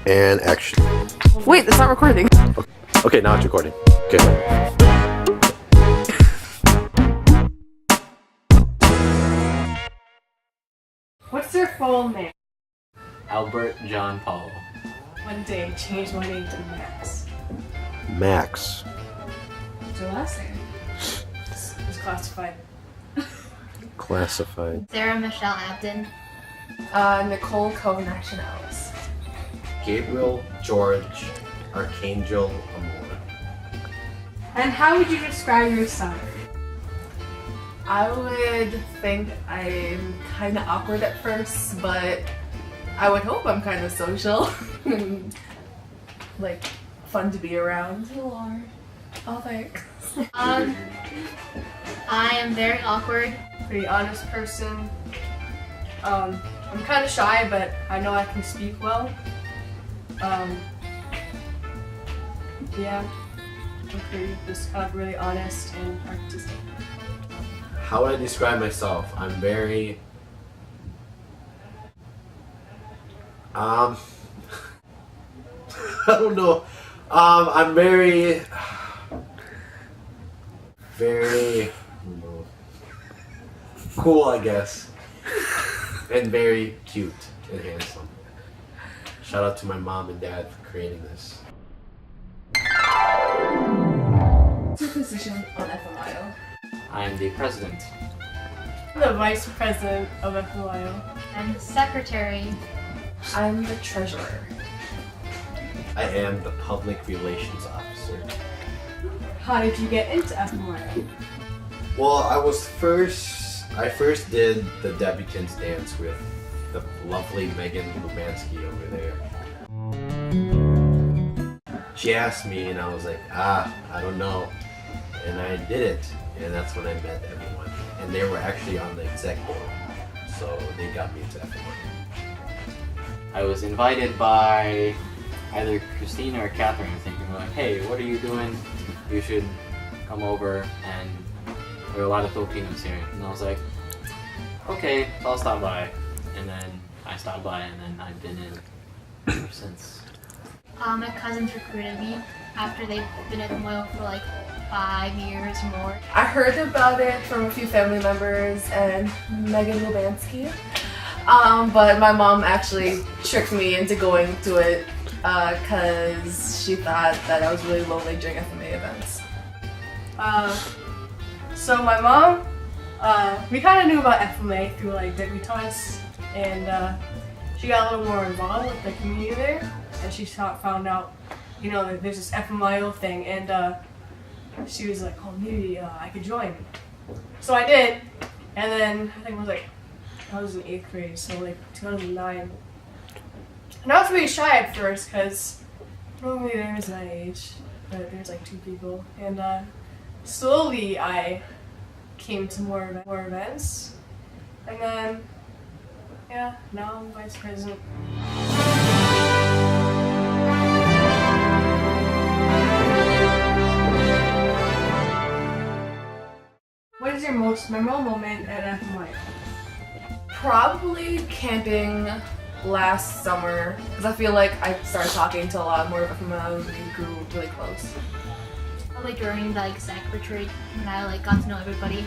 And action. Wait, it's not recording. Okay, now it's recording. Okay. What's their full name? Albert John Paul. One day, change my name to Max. Max. What's your last name? It's classified. Classified. Sarah Michelle Abden. Nicole Cohen-Alice. Gabriel George Archangel Amor. And how would you describe yourself? I would think I'm kind of awkward at first, but I would hope I'm kind of social and like fun to be around. You are. Oh, thanks. I am very awkward. Pretty honest person. I'm kind of shy, but I know I can speak well. Yeah, I'm pretty just kind of really honest and artistic. How would I describe myself? I'm very I don't know. I'm very cool, I guess. And very cute and handsome. Shout out to my mom and dad for creating this. What's your position on FMYO? I'm the president. I'm the vice president of FMYO. I'm the secretary. I'm the treasurer. I am the public relations officer. How did you get into FMYO? Well, I first did the debutants dance with the lovely Megan Lubansky over there. She asked me and I was like, I don't know. And I did it. And that's when I met everyone. And they were actually on the exec board. So they got me into FMYO. I was invited by either Christina or Catherine, I think, and were like, hey, what are you doing? You should come over, and there are a lot of Filipinos here. And I was like, okay, so I'll stop by. And then I stopped by, and then I've been in ever since. My cousins recruited me after they've been at FMYO for like 5 years more. I heard about it from a few family members and Megan Lubansky. But my mom actually tricked me into going to it because she thought that I was really lonely during FMA events. So my mom, we kind of knew about FMA through like debutantes, and she got a little more involved with the community there, and she found out, you know, that there's this FMYO thing, and she was like, oh, maybe I could join. So I did, and then I think I was in 8th grade, so like 2009. And I was really shy at first because normally there's my age, but there's like 2 people. And slowly I came to more events. And then, yeah, now I'm vice president. What is your most memorable moment at FMYO? Probably camping last summer because I feel like I started talking to a lot more of FMYOs and we grew really close. Probably during the exec retreat when I like got to know everybody,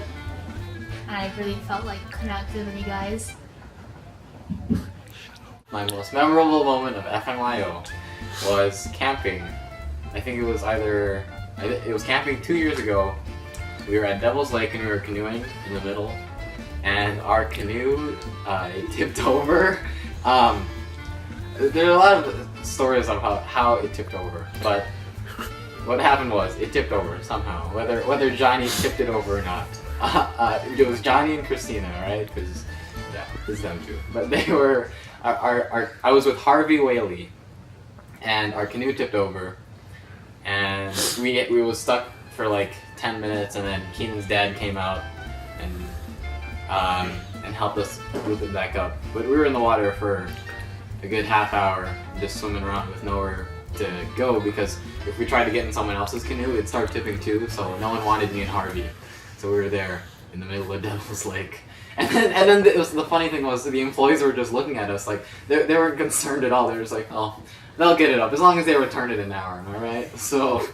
and I really felt like connected with you guys. My most memorable moment of FMYO was camping. I think it was camping 2 years ago. We were at Devil's Lake and we were canoeing in the middle, and our canoe it tipped over. There are a lot of stories of how it tipped over, but what happened was it tipped over somehow. Whether Johnny tipped it over or not, it was Johnny and Christina, right? Because yeah, it's them too. But they were. I was with Harvey Whaley, and our canoe tipped over, and we was stuck for like 10 minutes, and then Keenan's dad came out and helped us move it back up. But we were in the water for a good half hour, just swimming around with nowhere to go, because if we tried to get in someone else's canoe, it'd start tipping too, so no one wanted me and Harvey. So we were there in the middle of Devil's Lake, And then it was, the funny thing was the employees were just looking at us like they weren't concerned at all. They were just like, oh, they'll get it up as long as they return it in an hour. Am I right? So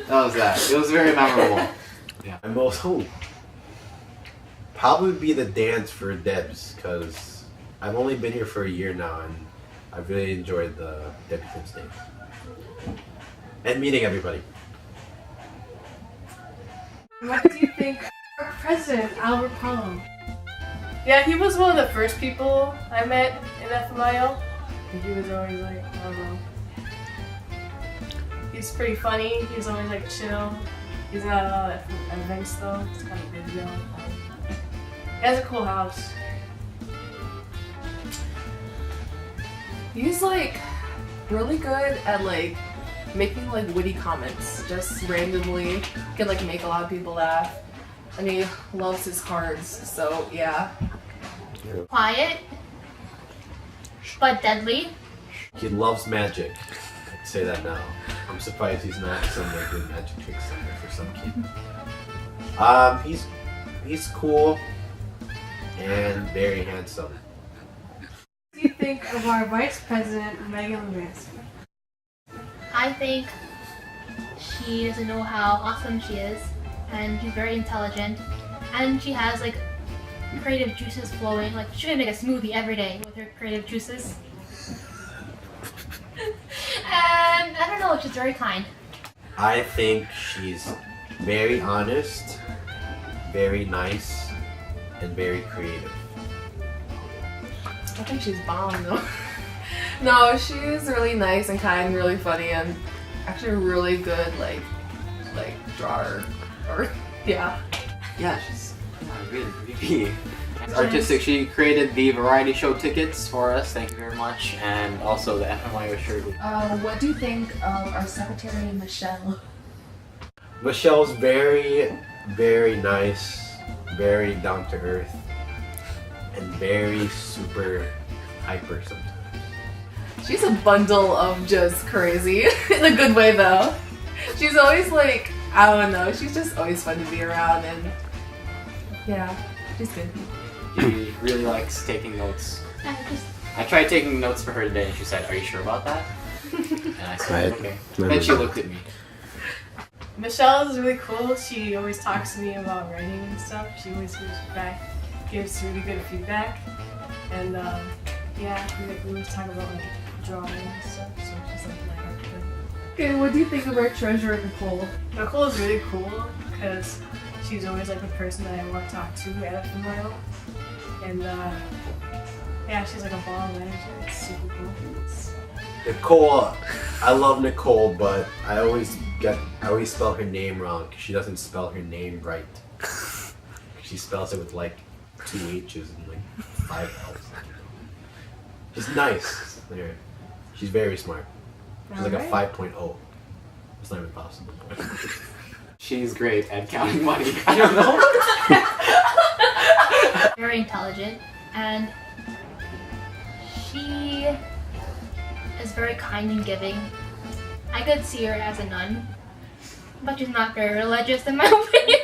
that was that. It was very memorable. Yeah. And most probably be the dance for Debs, because I've only been here for a year now and I've really enjoyed the Debutants Day and meeting everybody. What do you think of our president, Albert Palm? Yeah, he was one of the first people I met in FMYO. And he was always like, I don't know. He's pretty funny. He's always like chill. He's not at all at events though. It's kind of busy all the time. He has a cool house. He's like really good at like making like witty comments just randomly. He can like make a lot of people laugh. And he loves his cards, so yeah. Quiet, but deadly. He loves magic. I can say that now. I'm surprised he's not some like good magic trick somewhere for some kid. He's cool and very handsome. What do you think of our vice president, Megan Lewis? I think she doesn't know how awesome she is, and she's very intelligent, and she has like creative juices flowing. Like she can make a smoothie every day with her creative juices. And I don't know, she's very kind. I think she's very honest, very nice, and very creative. I think she's bomb though. No, she's really nice and kind, really funny, and actually really good like drawer. Or yeah. Yeah, she's really artistic. She created the variety show tickets for us. Thank you very much, and also the FMYO shirt. What do you think of our secretary Michelle? Michelle's very, very nice, very down to earth, and very super hyper sometimes. She's a bundle of just crazy in a good way though. She's always like, I don't know, she's just always fun to be around, and yeah, she's good. She really likes taking notes. I tried taking notes for her today and she said, "Are you sure about that?" And I said, "Okay." Then she looked at me. Michelle is really cool. She always talks to me about writing and stuff. She always gives really good feedback. And yeah, we always talk about like drawing and stuff. So she's like my heart. Okay, what do you think of our treasurer Nicole? Nicole is really cool because she's always like the person that I want to talk to at FMYO. And yeah, she's like a ball of energy. It's super cool. Nicole, I love Nicole, but I always spell her name wrong because she doesn't spell her name right. She spells it with like 2 H's and like 5 L's. She's nice. There. She's very smart. She's like a 5.0. It's not even possible. She's great at counting money. I don't know. Very intelligent, and she is very kind and giving. I could see her as a nun, but she's not very religious in my opinion.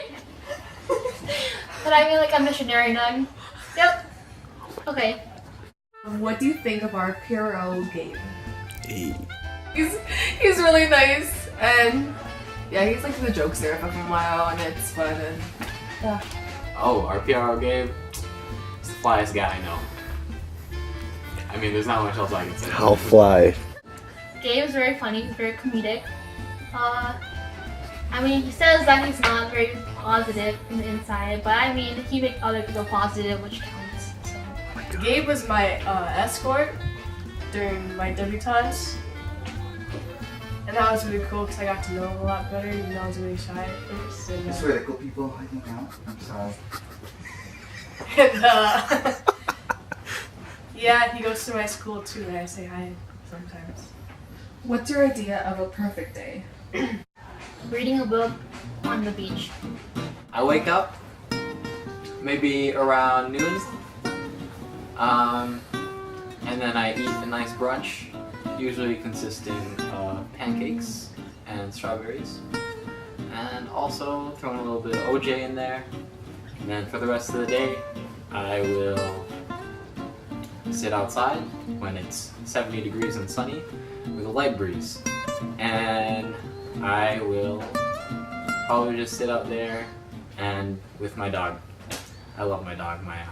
But I mean like a missionary nun. Yep. Okay. What do you think of our Piro Gabe? He's really nice, and yeah, he's like the jokester of FMYO, and it's fun, and yeah. Oh, our PRO Gabe is the flyest guy I know. I mean, there's not much else I can say. How fly. Gabe is very funny, he's very comedic. I mean, he says that he's not very positive in the inside, but I mean, he makes other people positive, which counts. So. Gabe was my escort during my debutantes. And that was really cool because I got to know him a lot better, even though I was really shy at first. And, That's where the cool people hang out. I'm sorry. and yeah, he goes to my school too, and I say hi sometimes. What's your idea of a perfect day? Reading a book on the beach. I wake up maybe around noon, and then I eat a nice brunch, usually consisting of pancakes and strawberries, and also throwing a little bit of OJ in there. And then for the rest of the day, I will sit outside when it's 70 degrees and sunny with a light breeze. And I will probably just sit out there and with my dog. I love my dog, Maya.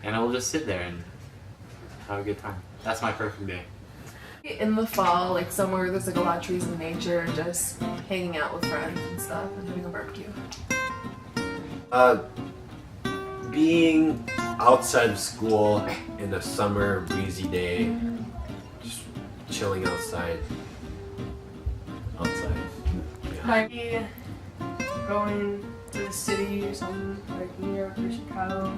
And I will just sit there and have a good time. That's my perfect day. In the fall, like somewhere where there's like a lot of trees and nature, just hanging out with friends and stuff and doing a barbecue. Being outside of school in a summer breezy day, just chilling outside. Yeah. Might be going to the city or something, like New York or Chicago,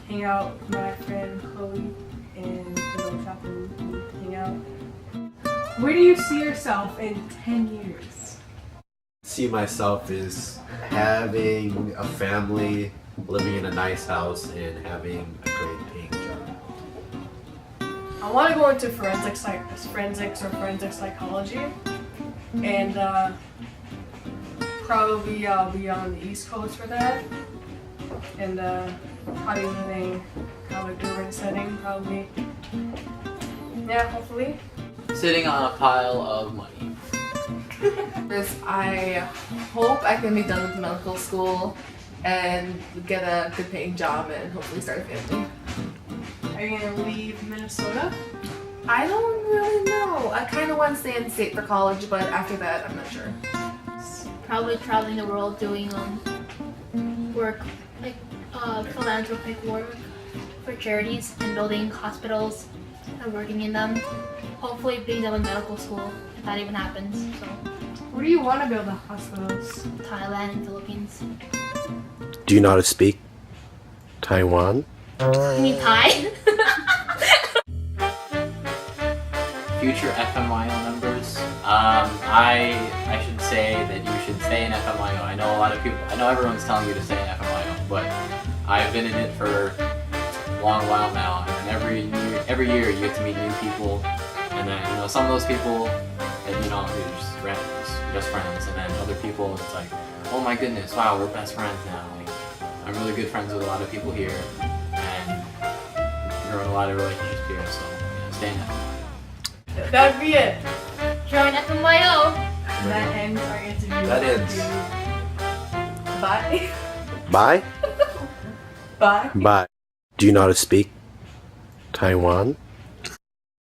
hang out with my friend Chloe and go shopping and hang out. Where do you see yourself in 10 years? See myself as having a family, living in a nice house, and having a great paying job. I want to go into forensics or forensic psychology, and probably I'll be on the East Coast for that, and probably living kind of like urban setting, probably. Yeah, hopefully. Sitting on a pile of money. I hope I can be done with medical school and get a good paying job and hopefully start a family. Are you gonna leave Minnesota? I don't really know. I kind of want to stay in state for college, but after that, I'm not sure. Probably traveling the world doing work, like philanthropic work for charities and building hospitals and working in them. Hopefully being done with medical school, if that even happens. So Where do you want to build the hospitals? Thailand and Philippines. Do you know how to speak Taiwan? You mean Thai? Future FMYO members, I should say that you should stay in FMYO. I know a lot of people, I know everyone's telling you to stay in FMYO, but I've been in it for a long while now, and every year you get to meet new people, and then some of those people that you're just friends, and then other people it's like, oh my goodness, wow, we're best friends now. Like, I'm really good friends with a lot of people here, and growing a lot of relationships here, so stay in FMYO. That'd be it. Join FMYO. That ends our interview. That ends. Bye. Bye? Bye. Bye. Do you know how to speak Taiwan?